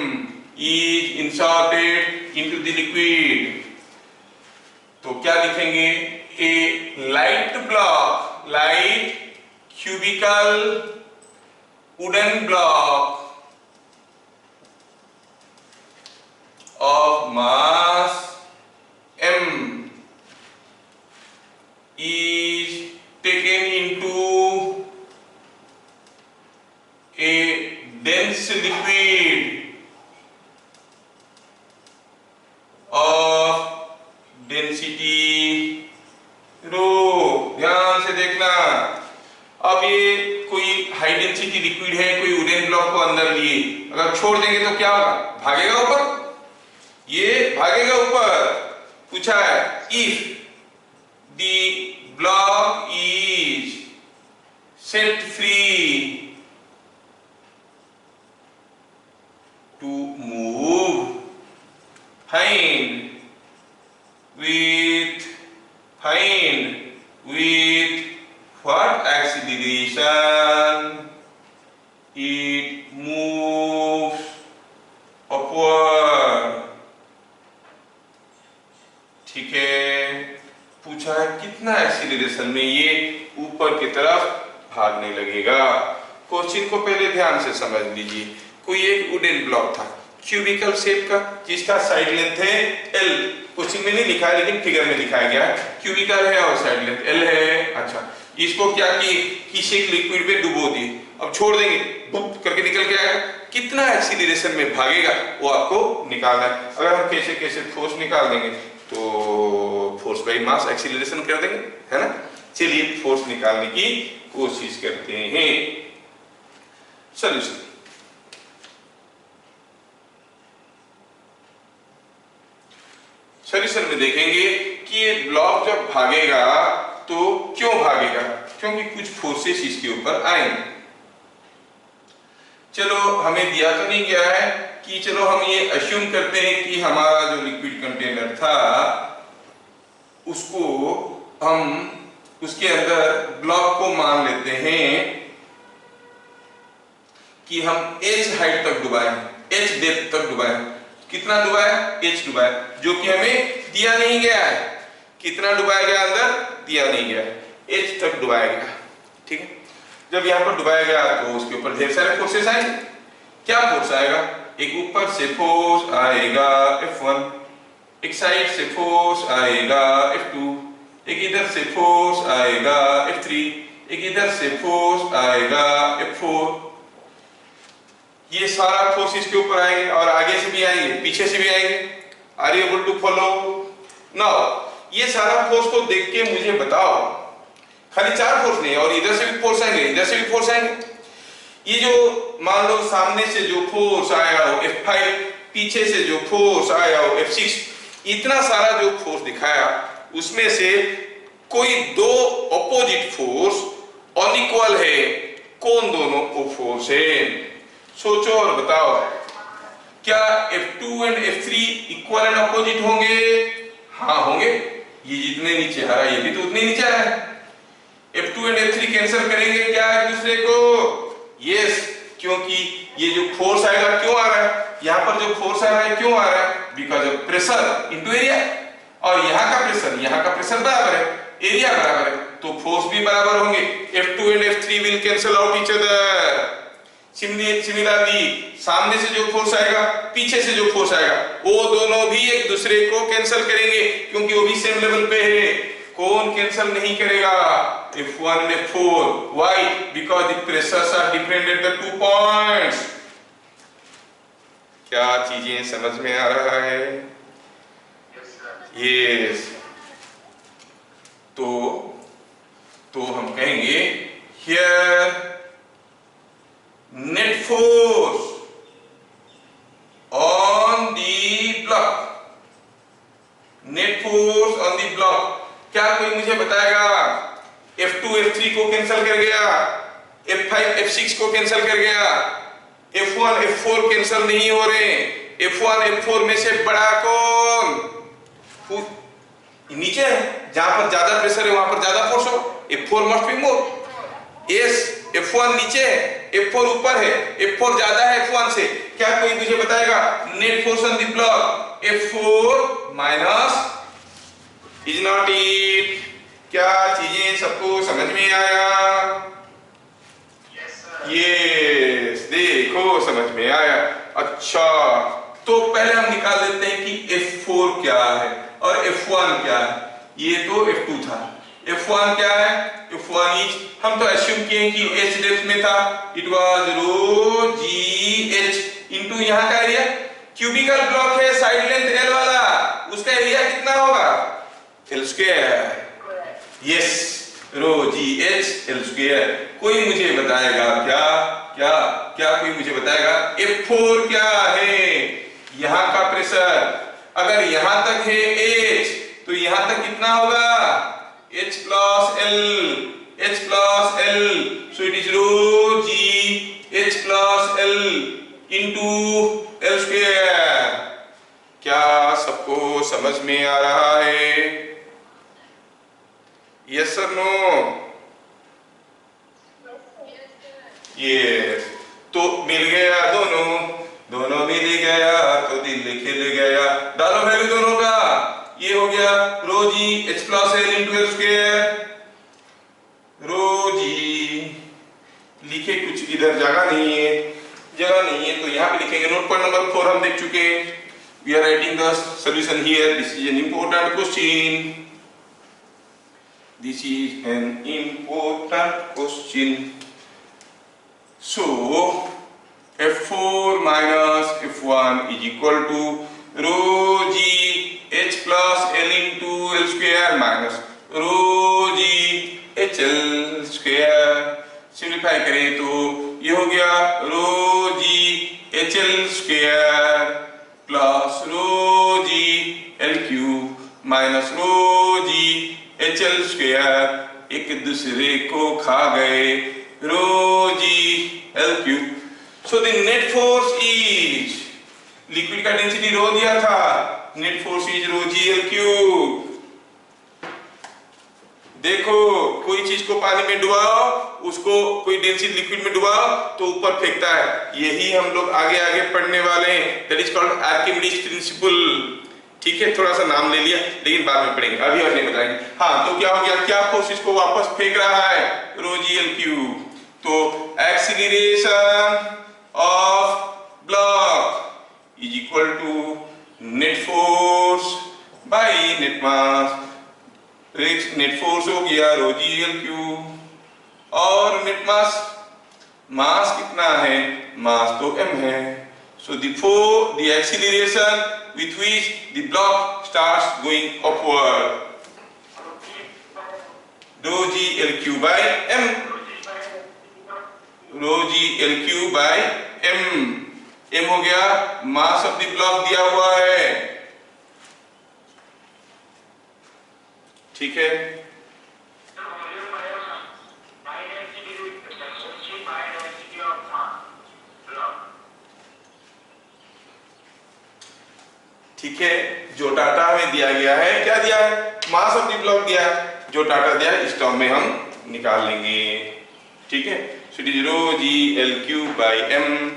[SPEAKER 1] is inserted into the liquid. तो क्या लिखेंगे? A light block, light cubical wooden block of mass M is taken into a dense liquid of density rho। ध्यान से देखना, अब ये कोई हाई डेंसिटी लिक्विड है, कोई वुडन ब्लॉक को अंदर लिए, अगर छोड़ देंगे तो क्या होगा? भागेगा ऊपर, ये भागेगा ऊपर। पूछा है if the block is set free to move, find with what acceleration it moves upward। ठीक है, पूछा है कितना एक्सीलरेशन में ये ऊपर की तरफ भागने लगेगा। क्वेश्चन को पहले ध्यान से समझ लीजिए। कोई एक वुडन ब्लॉक था क्यूबिकल शेप का, जिसका साइड लेंथ है L। क्वेश्चन में नहीं लिखा है लेकिन फिगर में लिखाया गया है, क्यूबिकल है और साइड लेंथ L है। अच्छा, इसको क्या किसी लिक्विड में डुबो दिए, अब छोड़ देंगे, बुप करके निकल के आएगा। कितना एक्सीलरेशन में भागेगा वो आपको निकालना है। अगर हम कैसे कैसे फोर्स निकाल देंगे तो फोर्स बाई मास एक्सीलरेशन कर देंगे, है ना। चलिए फोर्स निकालने की कोशिश करते हैं। सॉल्यूशन, सॉल्यूशन में देखेंगे कि ये ब्लॉक जब भागेगा तो क्यों भागेगा? क्योंकि कुछ फोर्सेस इसके ऊपर आएंगे। चलो, हमें दिया तो नहीं गया है कि चलो हम ये अश्यूम करते हैं कि हमारा जो लिक्विड कंटेनर था उसको हम उसके अंदर ब्लॉक को मान लेते हैं कि हम h हाइट तक डुबाए, h डेप्थ तक डुबाए। कितना डुबाया? h डुबाया, जो कि हमें दिया नहीं गया है। कितना डुबाया गया अंदर? दिया नहीं गया, h तक डुबाया गया। ठीक है, जब यहाँ पर डुबाया गया तो उसके ऊपर ढेर सारे फोर्सेस आएंगे। क्या फोर्स आएगा? एक ऊपर से फोर्स आएगा F1, एक साइड से फोर्स आएगा F2, एक इधर से फोर्स आएगा F3, एक इधर से फोर्स आएगा F4। ये सारा फोर्स इसके ऊपर आएंगे और आगे से भी आएंगे, पीछे से भी आएंगे। Are you able to follow? Now ये सारा फोर्स को देख के मुझे बताओ, खाली चार फोर्स नहीं, और इधर से भी फोर्स आएंगे, इधर से भी फोर्स आएंगे। ये जो मान लो सामने से जो फोर्स आया हो F5, पीछे से जो फोर्स आया हो F6, इतना सारा जो फोर्स दिखाया उसमें से कोई दो ऑपोजिट फोर्स अनइक्वल है। कौन दोनों वो फोर्स है? सोचो और बताओ। क्या F2 and F3 equal and opposite होंगे? हाँ होंगे। ये जितने नीचे आ रहा है ये भी तो उतने नीचे आ रहा है। F2 एंड F3 कैंसिल करेंगे क्या एक दूसरे को? यस, क्योंकि ये जो फोर्स आएगा क्यों आ रहा है? यहाँ पर जो फोर्स आ रहा है क्यों आ रहा है? Because of pressure into area, और यहाँ का प्रेशर बराबर है, एरिया बराबर है, तो फोर्स भी बराबर होंगे। F2 and F3 will cancel out each other. Similarly सामने से जो फोर्स आएगा, पीछे से जो फोर्स आएगा, वो दोनों भी एक दूसरे को कैंसिल करेंगे क्योंकि वो भी सेम लेवल पे है। कौन कैंसिल नहीं करेगा? F1 and F4। Why? Because the pressures are different at the 2 points। क्या चीजें समझ में आ रहा है? यस। तो हम कहेंगे here net force on the block, net force on the block। क्या कोई मुझे बताएगा? F2 F3 को कैंसिल कर गया, F5 F6 को कैंसिल कर गया, F1 F4 कैंसिल नहीं हो रहे। F1 F4 में से बड़ा कौन? नीचे है, जहां पर ज्यादा प्रेशर है वहां पर ज्यादा फोर्स हो। F4 must be more. Yes, F1 नीचे है, F4 ऊपर है, F4 ज्यादा है F1 से। क्या कोई मुझे बताएगा? Net force on the block F4 minus is not it. क्या चीजें सबको समझ में आया? यस, देखो समझ में आया। अच्छा, तो पहले हम निकाल लेते हैं कि F4 क्या है और F1 क्या है। ये तो F2 था, F1 क्या है? F1 इज, हम तो एज्यूम किए कि H डेप्थ में था, it was rho g h into यहां का एरिया। क्यूबिकल ब्लॉक है, साइड लेंथ L वाला, उसका एरिया कितना होगा? L square. Yes, rho g h L square. कोई मुझे बताएगा क्या? क्या क्या कोई मुझे बताएगा F4 क्या है? यहां का प्रेशर अगर यहां तक है H, तो यहां तक कितना होगा? H plus L, H plus L, so it is rho G H plus L into L square। क्या सबको समझ में आ रहा है? Yes or no? Yes। तो मिल गया दोनों, दोनों मिल गया तो दिल खिल गया। डालो वैल्यू दोनों का, ये हो गया rho g h plus l into l square. Rho g लिखे कुछ इधर जगह नहीं है, जगह नहीं है तो यहाँ पे लिखेंगे। नोट पॉइंट नंबर 4 हम देख चुके हैं। We are writing the solution here. This is an important question, this is an important question. So F4 minus F1 is equal to rho G H plus L into L square minus rho G H L square। Simplify करें तो ये हो गया rho G H L square plus rho G L cube minus rho G H L square। एक दूसरे को खा गए, rho G L cube। So the net force is, liquid का डेंसिटी रो दिया था, net force is rho g L cube. देखो कोई चीज को पानी में डुबाओ, उसको कोई डेंसिटी लिक्विड में डुबाओ तो ऊपर फेंकता है। यही हम लोग आगे आगे पढ़ने वाले हैं, that is called Archimedes principal. ठीक है, थोड़ा सा नाम ले लिया लेकिन बाद में पढ़ेंगे, अभी और नहीं बताएंगे। हाँ, तो क्या हो गया? क्या फोर्स इसको वापस फेंक रहा है? Rho g L cube. तो acceleration of block is equal to net force by net mass। Net force हो गया रो जी एल क्यूब और नेट मास, मास कितना है? मास तो m है। सो the acceleration with which the block starts going upward, rho g l cube by m, rho g L cube by M. M हो गया mass of the block दिया हुआ है। ठीक है, ठीक है। जो डाटा हमें दिया गया है, क्या दिया है? मास ऑफ द ब्लॉक दिया है। जो डाटा दिया है इस टर्म में हम निकाल लेंगे। ठीक है, so it is rho g L cube by M.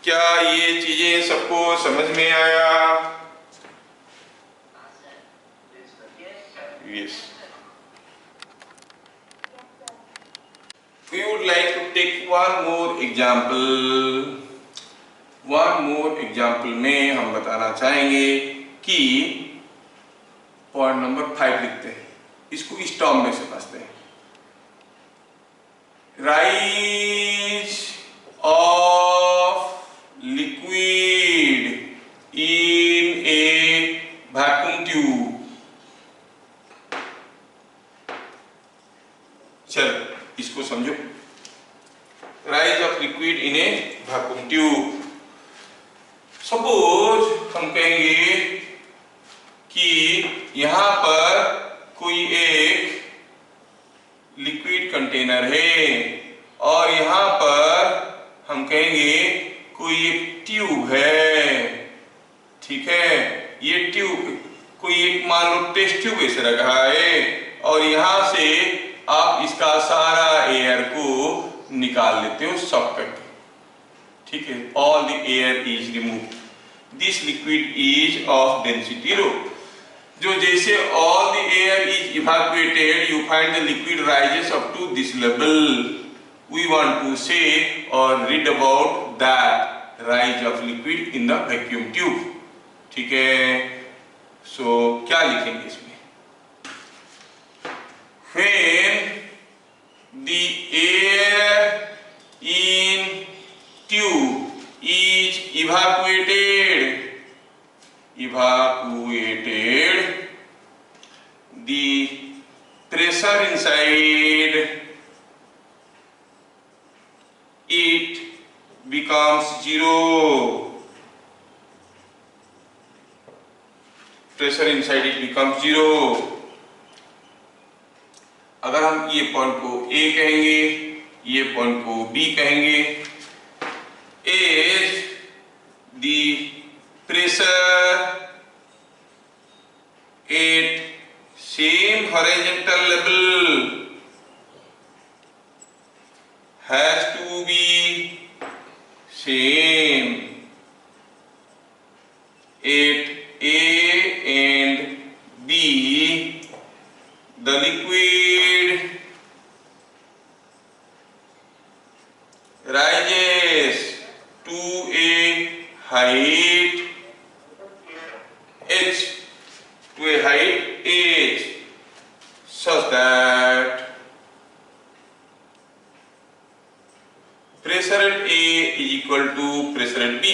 [SPEAKER 1] क्या ये चीजें सबको समझ में आया? Yes. We would like to take one more example। one more example में हम बताना चाहेंगे कि पॉइंट नंबर 5 लिखते हैं, इसको इस टर्म में समझते हैं। Rise of liquid in a vacuum tube। चल इसको समझो। Rise of liquid in A vacuum tube. Suppose हम कहेंगे कि यहां पर कोई एक लिक्विड कंटेनर है और यहां पर हम कहेंगे कोई एक ट्यूब है, ठीक है। ये ट्यूब कोई एक मान लो टेस्ट ट्यूब ऐसे रखा है और यहां से आप इसका सारा एयर को निकाल लेते हो सब करके, ठीक है। All the air is remove. This liquid is of density rho. जो जैसे all the air is evacuated, you find the liquid rises up to this level. We want to say और read about that rise of liquid in the vacuum tube, ठीक है। सो क्या लिखेंगे इसमें? When the air in tube is evacuated, the pressure inside it becomes zero. Pressure inside it becomes zero. अगर हम ये point को A कहेंगे, ये पॉइंट को B कहेंगे, as the pressure at same horizontal level has to be same at A and B, the liquid rises to a height h, such that pressure at A is equal to pressure at B.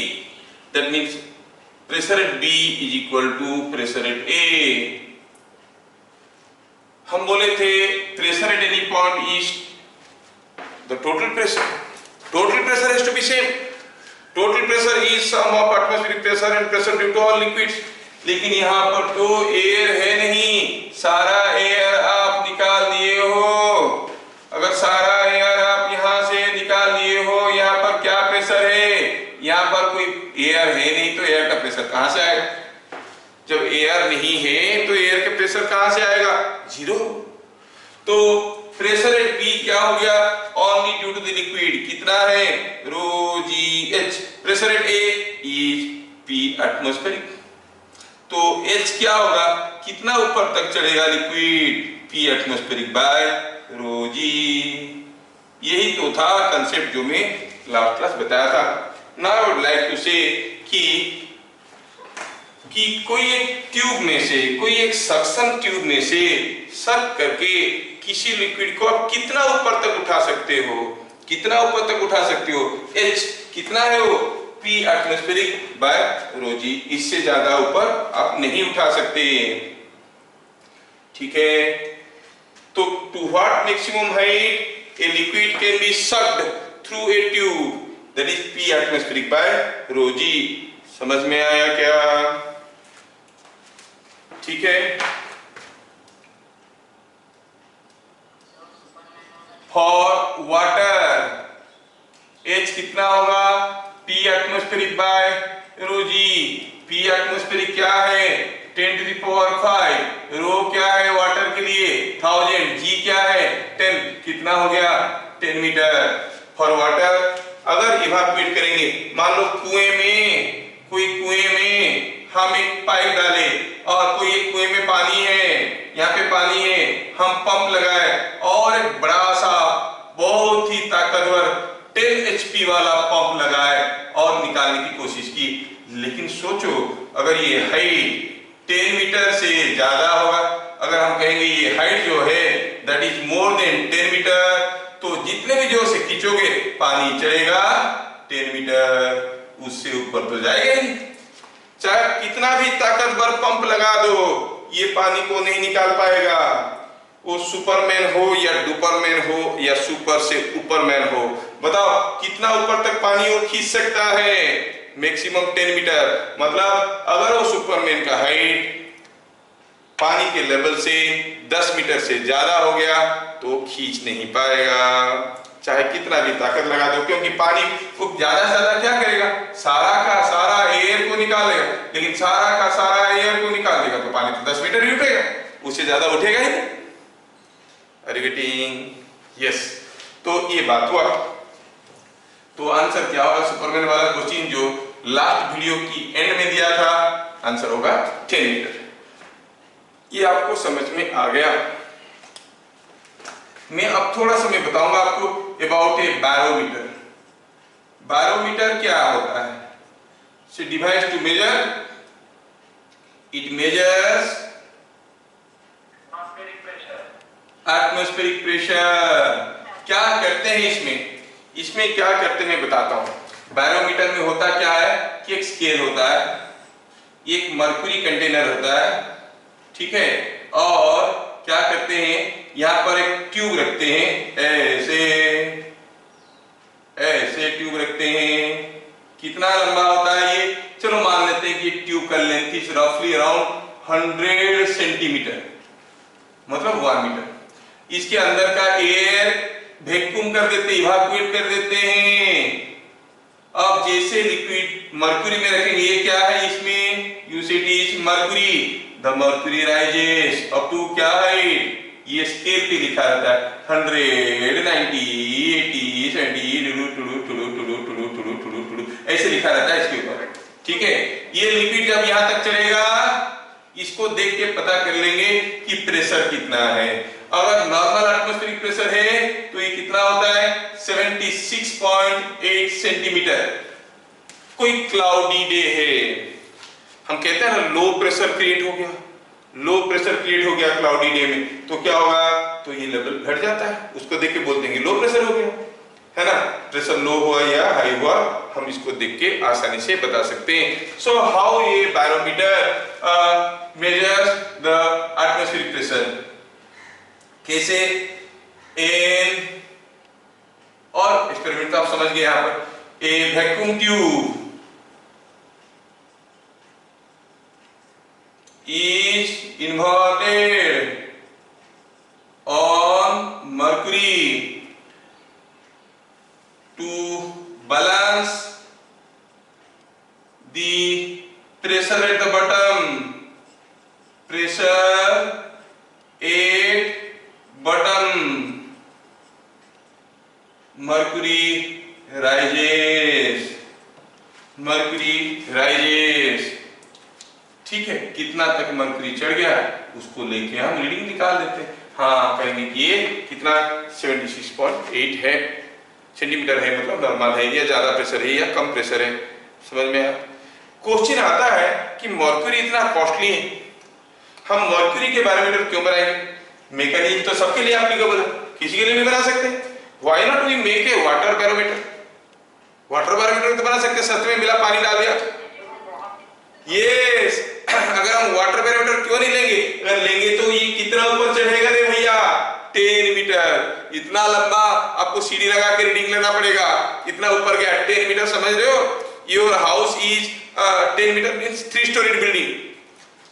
[SPEAKER 1] That means pressure at B is equal to pressure at A. हम बोले थे pressure at any point is the total pressure. Total pressure has to be same. Total pressure is sum of atmospheric pressure and pressure due to all liquids. लेकिन यहाँ पर तो air है नहीं, सारा एयर आप निकाल दिए हो। अगर सारा एयर आप यहाँ से निकाल दिए हो, यहाँ पर क्या प्रेशर है? यहाँ पर कोई एयर है नहीं, तो एयर का प्रेशर कहाँ से आएगा? जब एयर नहीं है तो एयर का प्रेशर कहाँ से आएगा? जीरो। तो प्रेशर एट बी क्या हो गया? Only due to the liquid. कितना है? Rho g h. Pressure at A is p atmospheric. तो एच क्या होगा? कितना ऊपर तक चढ़ेगा लिक्विड? P atmospheric by rho g. यही तो था कंसेप्ट जो मैं लास्ट क्लास बताया था। Now I would like to say कि कोई एक ट्यूब में से, कोई एक सक्शन ट्यूब में से सक करके किसी लिक्विड को आप कितना ऊपर तक उठा सकते हो? कितना ऊपर तक उठा सकते हो? H कितना है वो? P एटमॉस्फेरिक बाय रो जी। इससे ज्यादा ऊपर आप नहीं उठा सकते, ठीक है। तो to what maximum height a liquid can be sucked through a tube, that is P atmospheric by rho g. समझ में आया क्या? ठीक है। फॉर वाटर H कितना होगा? P atmospheric by rho ji. P atmospheric क्या है? 10 to the power 5। रो क्या है वाटर के लिए? 1000। G क्या है? 10। कितना हो गया? 10 मीटर। फॉर वाटर अगर इवैक्यूएट करेंगे, मान लो कोई कुएं में हम एक पाइप डाले और कोई एक कुएं में पानी है, यहाँ पे पानी है, हम पंप लगाए और एक बड़ा सा बहुत ही ताकतवर 10 HP वाला पंप लगाए और निकालने की कोशिश की। लेकिन सोचो अगर ये हाइट 10 मीटर से ज्यादा होगा, अगर हम कहेंगे ये हाइट जो है that is more than 10 metre, तो जितने भी जोर से खींचोगे पानी चढ़ेगा 10 मीटर, उससे ऊपर तो जाएगा ही। चाहे कितना भी ताकतवर पंप लगा दो, ये पानी को नहीं निकाल पाएगा। वो सुपरमैन हो या डुपरमैन हो या सुपर से ऊपरमैन हो, बताओ कितना ऊपर तक पानी वो खींच सकता है? Maximum 10 metre. मतलब अगर वो सुपरमैन का हाइट पानी के लेवल से 10 मीटर से ज्यादा हो गया तो खींच नहीं पाएगा, चाहे कितना भी ताकत लगा दो, क्योंकि पानी को ज्यादा से ज्यादा क्या करेगा? सारा का सारा एयर को निकालेगा, लेकिन सारा का सारा एयर को निकाल देगा तो पानी तो 10 मीटर ही उठेगा, उससे ज्यादा उठेगा ही नहीं। Are you getting? यस। तो ये बात हुआ। तो आंसर क्या होगा? सुपरमैन वाला क्वेश्चन जो लास्ट वीडियो की एंड में दिया था, आंसर होगा 10 मीटर। ये आपको समझ में आ गया। मैं अब थोड़ा सा मैं बताऊंगा आपको अबाउट ए बैरोमीटर। बैरोमीटर क्या होता है? It's device to measure, it measures atmospheric pressure. क्या करते हैं इसमें क्या करते हैं बताता हूं। बैरोमीटर में होता क्या है कि एक स्केल होता है, एक मरकुरी कंटेनर होता है, ठीक है, और क्या करते हैं यहां पर एक ट्यूब रखते हैं, ऐसे ट्यूब रखते हैं। कितना लंबा होता है ये? चलो मान लेते हैं कि ट्यूब का लेंथ इज रफली अराउंड 100 सेंटीमीटर, मतलब 1 मीटर। इसके अंदर का एयर वैक्यूम कर देते हैं, इवापोरेट कर देते हैं। अब जैसे लिक्विड मरकुरी में रखेंगे, ये क्या है इसमें? यूसिटी is mercury, the mercury rises up to क्या हाइट? ये स्केल पे लिखा रहता है 100, 90, 80, 70 ऐसे लिखा रहता है इसके ऊपर, ठीक है। ये लिक्विड जब यहां तक चलेगा, इसको देख के पता कर लेंगे कि प्रेशर कितना है। अगर नॉर्मल एटमॉस्फेरिक प्रेशर है तो ये कितना होता है? 76.8 सेंटीमीटर। कोई क्लाउडी डे है, हम कहते हैं ना लो प्रेशर क्रिएट हो गया, लो प्रेशर क्रिएट हो गया क्लाउडी डे में, तो क्या होगा? तो ये लेवल घट जाता है, उसको देख के बोलते हैं लो प्रेशर हो गया, है ना। प्रेशर लो हुआ या हाई हुआ, हम इसको देख के आसानी से बता सकते हैं। सो हाउ ये barometer measures the atmospheric pressure? कैसे? और एक्सपेरिमेंट तो आप समझ गए यहां पर। A vacuum tube is inverted on mercury to balance the pressure at the bottom. Pressure at bottom. Mercury rises. Mercury rises. ठीक है, कितना तक मरकरी चढ़ गया उसको लेके हम रीडिंग निकाल देते हैं। हाँ, कहेंगे कि ये कितना 76.8 है सेंटीमीटर है, मतलब नॉर्मल है, या ज्यादा प्रेशर है या कम प्रेशर है। समझ में आया? क्वेश्चन आता है कि मरकरी इतना कॉस्टली है, हम मरकरी के बैरोमीटर क्यों बनाएंगे? मैकेनिज्म तो सबके लिए एप्लीकेबल है, किसी के लिए भी बना सकते हैं। Why not we make a water barometer? Water barometer तो बना सकते हैं, सस्ते में मिला, पानी डाल दिया। यस, अगर हम वाटर बैरोमीटर क्यों नहीं लेंगे? अगर लेंगे तो ये कितना ऊपर चढ़ेगा रे भैया? 10 मीटर। इतना लंबा आपको सीढ़ी लगा के रीडिंग लेना पड़ेगा। इतना ऊपर गया 10 मीटर, समझ रहे हो? Your house is 10 metre means 3 storeyed building.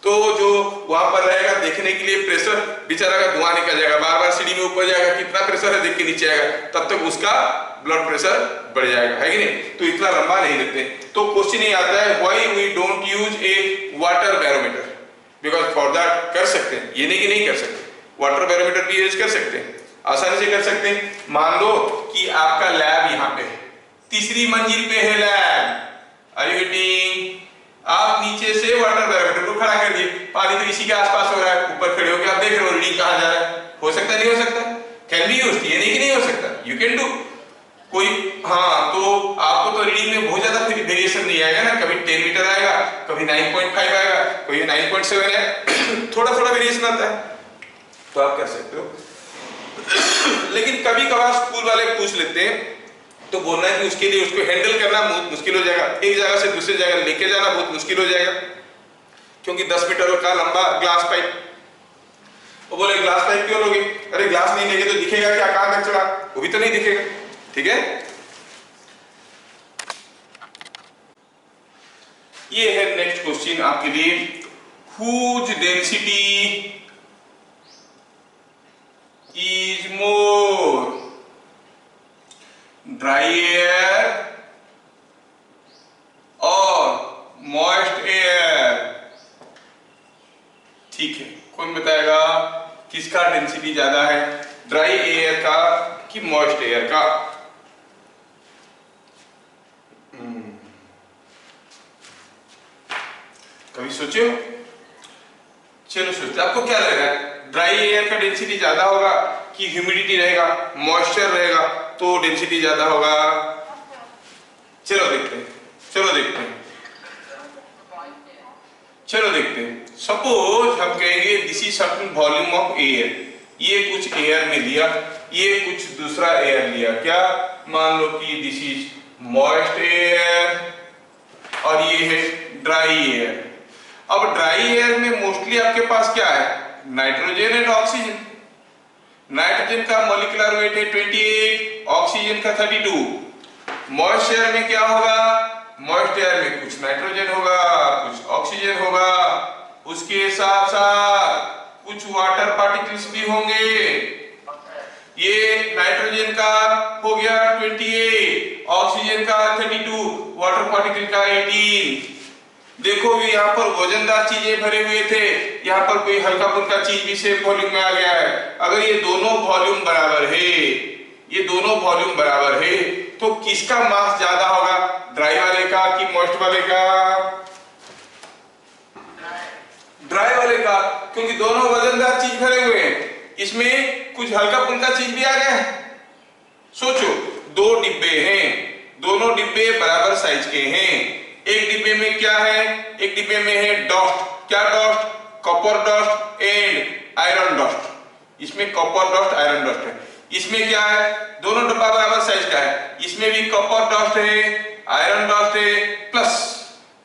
[SPEAKER 1] तो जो वहां पर रहेगा देखने के लिए प्रेशर, बेचारा का धुआं निकल जाएगा, बार बार सीढ़ी में ऊपर जाएगा, कितना प्रेशर है देख के नीचे आएगा, तब तक उसका ब्लड प्रेशर बढ़ जाएगा, है कि नहीं? तो इतना लंबा नहीं लेते। तो क्वेश्चन ये आता है why we don't use a water barometer? Because for that कर सकते हैं, ये नहीं कि नहीं कर सकते, वाटर बैरोमीटर भी यूज कर सकते हैं, आसानी से कर सकते हैं। मान लो कि आपका लैब यहाँ पे है, तीसरी मंजिल पे है लैब, आर यू गेटिंग? आप नीचे से वाटर बैरोमीटर को खड़ा कर दिए, पानी तो इसी के आसपास हो रहा है, ऊपर खड़े होकर आप देख रहे हो रीडिंग कहां जा रहा है। हो सकता है, नहीं हो सकता? कैन बी यूज्ड, ये नहीं कि नहीं हो सकता, यू कैन डू। कोई हाँ, तो आपको तो रीडिंग में बहुत ज्यादा फिर वेरिएशन नहीं आएगा ना, कभी 10 मीटर आएगा, कभी 9.5 आएगा, कभी 9.7 है, थोड़ा थोड़ा वेरिएशन आता है, तो आप कर सकते हो। लेकिन कभी कभार स्कूल वाले पूछ लेते हैं, तो बोलना है कि उसके लिए उसको हैंडल करना बहुत मुश्किल हो जाएगा, एक जगह से दूसरी जगह लेके जाना बहुत मुश्किल हो जाएगा, क्योंकि 10 मीटर का लंबा ग्लास पाइप, वो बोले ग्लास पाइप क्यों लोगे? अरे ग्लास नहीं लेंगे तो दिखेगा क्या, कहां तक चढ़ा, वो भी तो नहीं दिखेगा। ठीक है, ये है नेक्स्ट क्वेश्चन आपके लिए, whose density is more, dry air और मॉइस्ट एयर। ठीक है, कौन बताएगा किसका डेंसिटी ज्यादा है, ड्राई एयर का कि मॉइस्ट एयर का? कभी सोचे हो? चलो सोचते, आपको क्या लग रहा है, ड्राई एयर का डेंसिटी ज्यादा होगा कि ह्यूमिडिटी रहेगा, मॉइस्चर रहेगा तो डेंसिटी ज्यादा होगा? चलो देखते हैं, चलो देखते हैं, चलो देखते हैं। सपोज हम कहेंगे this is certain volume of air, ये कुछ एयर में लिया, ये कुछ दूसरा एयर लिया, क्या मान लो कि दिस इज मॉइस्ट एयर और ये है ड्राई एयर। अब ड्राई एयर में मोस्टली आपके पास क्या है, नाइट्रोजन एंड ऑक्सीजन। नाइट्रोजन का मॉलिक्यूलर वेट है 28, ऑक्सीजन का 32। मॉइस्ट एयर में क्या होगा, मॉइस्ट एयर में कुछ नाइट्रोजन होगा, कुछ ऑक्सीजन होगा, उसके साथ साथ कुछ वाटर पार्टिकल्स भी होंगे। ये नाइट्रोजन का हो गया 28, ऑक्सीजन का 32, वाटर पार्टिकल का 18। देखो भी यहाँ पर वजनदार चीजें भरे हुए थे, यहाँ पर कोई हल्का फुल्का चीज भी सेम वॉल्यूम में आ गया है। अगर ये दोनों वॉल्यूम बराबर है, ये दोनों वॉल्यूम बराबर है, तो किसका मास ज्यादा होगा, ड्राई वाले का कि मॉइस्ट वाले का? ड्राई वाले का, क्योंकि दोनों वजनदार चीज भरे हुए हैं, इसमें कुछ हल्का फुल्का चीज भी आ गया है। सोचो, दो डिब्बे हैं, दोनों डिब्बे बराबर साइज के हैं। एक डिब्बे में क्या है, एक डिब्बे में है डस्ट, क्या dust, copper dust and iron dust. इसमें कॉपर डस्ट आयरन डस्ट है। इसमें क्या है, दोनों डब्बा बराबर साइज का है, इसमें भी कॉपर डस्ट है, आयरन डस्ट है, प्लस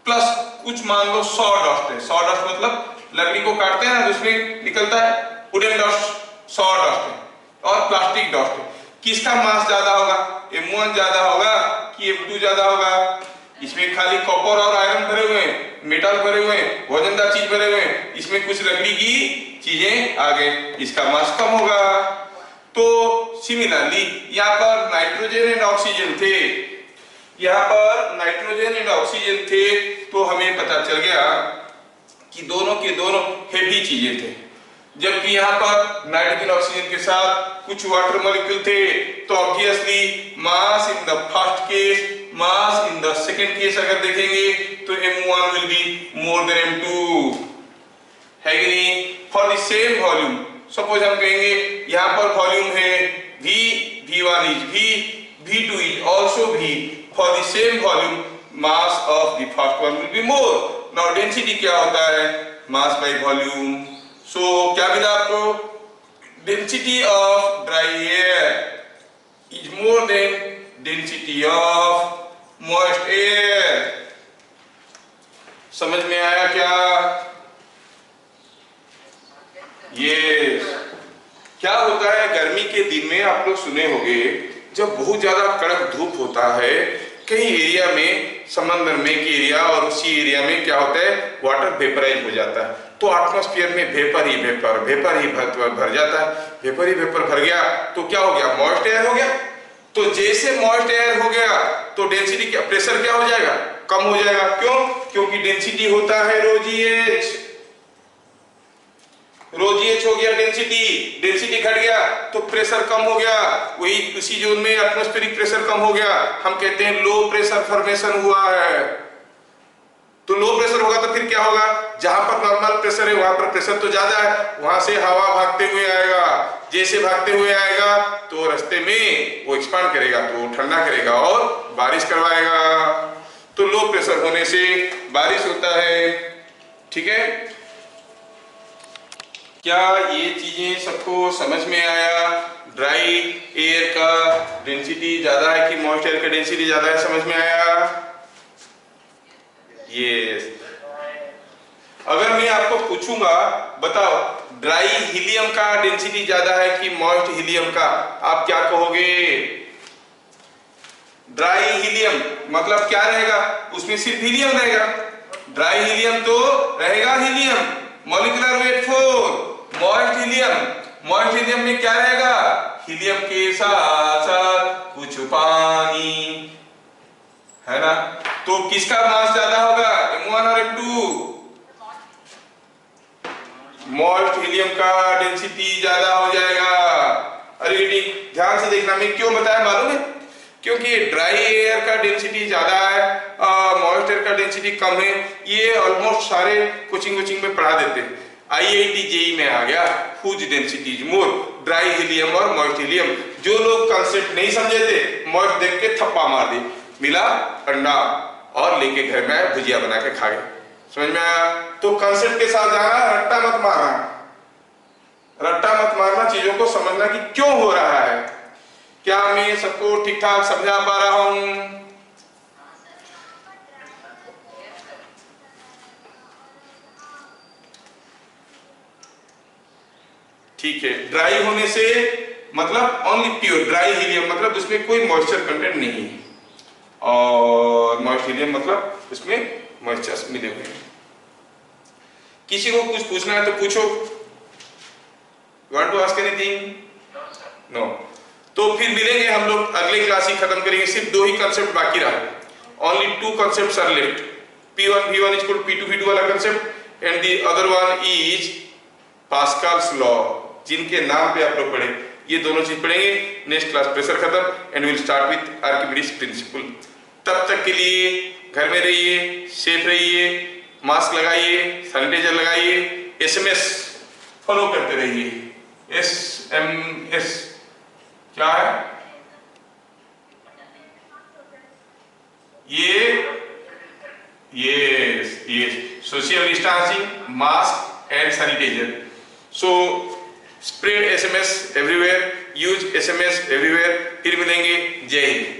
[SPEAKER 1] प्लस कुछ मान लो 100 डस्ट है। 100 डस्ट मतलब लकड़ी को काटते हैं ना तो उसमें निकलता है वुडन डस्ट, 100 डस्ट है और प्लास्टिक डस्ट है। किसका मास ज्यादा होगा, M1 ज्यादा होगा कि M2 ज्यादा होगा? इसमें खाली कॉपर और आयरन भरे हुए हैं, मेटल भरे हुए हैं, वजनदार चीज भरे हुए हैं, इसमें कुछ लकड़ी की चीजें आ गए, इसका मास कम होगा। तो सिमिलरली यहाँ पर नाइट्रोजन एंड ऑक्सीजन थे, यहाँ पर नाइट्रोजन एंड ऑक्सीजन थे, तो हमें पता चल गया कि दोनों के दोनों हेवी चीजें थे। जबकि यहाँ पर नाइट्रोजन ऑक्सीजन के साथ कुछ वाटर मॉलिक्यूल थे, तो obviously mass in the first case, mass in the second case अगर देखेंगे तो M1 will be more than M2, है कि नहीं? For the same volume, suppose हम कहेंगे यहाँ पर वॉल्यूम है V, V1 is V, V2 is also V, for the same volume mass of the first one will be more. Now density क्या होता है, मास बाय वॉल्यूम। सो क्या मिला आपको, density of dry air is more then density of moist air. समझ में आया क्या? यस। क्या होता है गर्मी के दिन में, आप लोग सुने होंगे, जब बहुत ज्यादा कड़क धूप होता है कई एरिया में, समंदर में के एरिया और उसी एरिया में क्या होता है, वाटर वेपराइज हो जाता है, तो एटमॉस्फेयर में वेपर ही भर जाता है। वेपर ही वेपर भर गया तो क्या हो गया, मॉइस्ट एयर हो गया। तो जैसे मॉइस्ट एयर हो गया तो डेंसिटी क्या, प्रेशर क्या हो जाएगा, कम हो जाएगा। क्यों? क्योंकि डेंसिटी होता है ρgh, ρgh हो गया डेंसिटी, डेंसिटी घट गया तो प्रेशर कम हो गया, वही उसी जोन में एटमॉस्फेरिक प्रेशर कम हो गया, हम कहते हैं लो प्रेशर फॉर्मेशन हुआ है। तो लो प्रेशर होगा तो फिर क्या होगा, जहां पर नॉर्मल प्रेशर है वहां पर प्रेशर तो ज्यादा है, वहां से हवा भागते हुए आएगा, जैसे भागते हुए आएगा तो रास्ते में वो एक्सपांड करेगा तो ठंडा करेगा और बारिश करवाएगा। तो लो प्रेशर होने से बारिश होता है। ठीक है, क्या ये चीजें सबको समझ में आया? ड्राई एयर का डेंसिटी ज्यादा है कि मॉइस्ट एयर का डेंसिटी ज्यादा है, समझ में आया? यस। अगर मैं आपको पूछूंगा बताओ ड्राई हीलियम का डेंसिटी ज्यादा है कि मॉइस्ट हीलियम का? आप क्या कहोगे? ड्राई हीलियम मतलब क्या रहेगा? उसमें सिर्फ हीलियम रहेगा। ड्राई हीलियम तो रहेगा helium, molecular weight 4। Moist helium में क्या रहेगा? हीलियम के साथ साथ कुछ पानी, है ना? तो किसका मास ज्यादा होगा, M1 और M2? मॉइस्ट हीलियम का डेंसिटी ज्यादा हो जाएगा। अरे ध्यान से देखना, मैं क्यों बताया मालूम है? क्योंकि ड्राई एयर का डेंसिटी ज्यादा है, मॉइस्ट एयर का डेंसिटी कम है। ये ऑलमोस्ट सारे कोचिंग में पढ़ा देते हैं। IIT JEE में आ गया, whose density is more, dry helium और मॉइस्ट हीलियम। जो लोग कंसेप्ट नहीं समझे थे, मॉइस्ट देख के थप्पा मार दी, मिला अंडा और लेके घर में भुजिया बना के खा गए। समझ में आया? तो कंसेप्ट के साथ जाना, रट्टा मत मारना, रट्टा मत मारना, चीजों को समझना कि क्यों हो रहा है। क्या मैं सबको ठीक ठाक समझा पा रहा हूं? ठीक है। ड्राई होने से मतलब ओनली प्योर ड्राई हीलियम, मतलब उसमें कोई मॉइस्चर कंटेंट नहीं है, और मॉइस्ट हीलियम मतलब उसमें मॉइस्चर मिले हुए हैं। किसी को कुछ पूछना है तो पूछो। Want to ask anything? No. तो फिर मिलेंगे हम लोग, अगले क्लास ही खत्म करेंगे। सिर्फ 2 ही कंसेप्ट बाकी रहा। Only 2 concepts are left. P1 V1 is equal P2 V2 वाला concept and the other one is Pascal's law, जिनके नाम पे आप लोग पढ़े। ये दोनों चीज पढ़ेंगे। नेक्स्ट क्लास प्रेशर खत्म and will start with Archimedes principal. तब तक के लिए घर में रहिए, सेफ रहिए, मास्क लगाइए, सैनिटाइजर लगाइए, SMS फॉलो करते रहिए। SMS क्या है? ये social distancing, mask and sanitiser. So spread SMS everywhere, use SMS everywhere. फिर मिलेंगे। जय हिंद।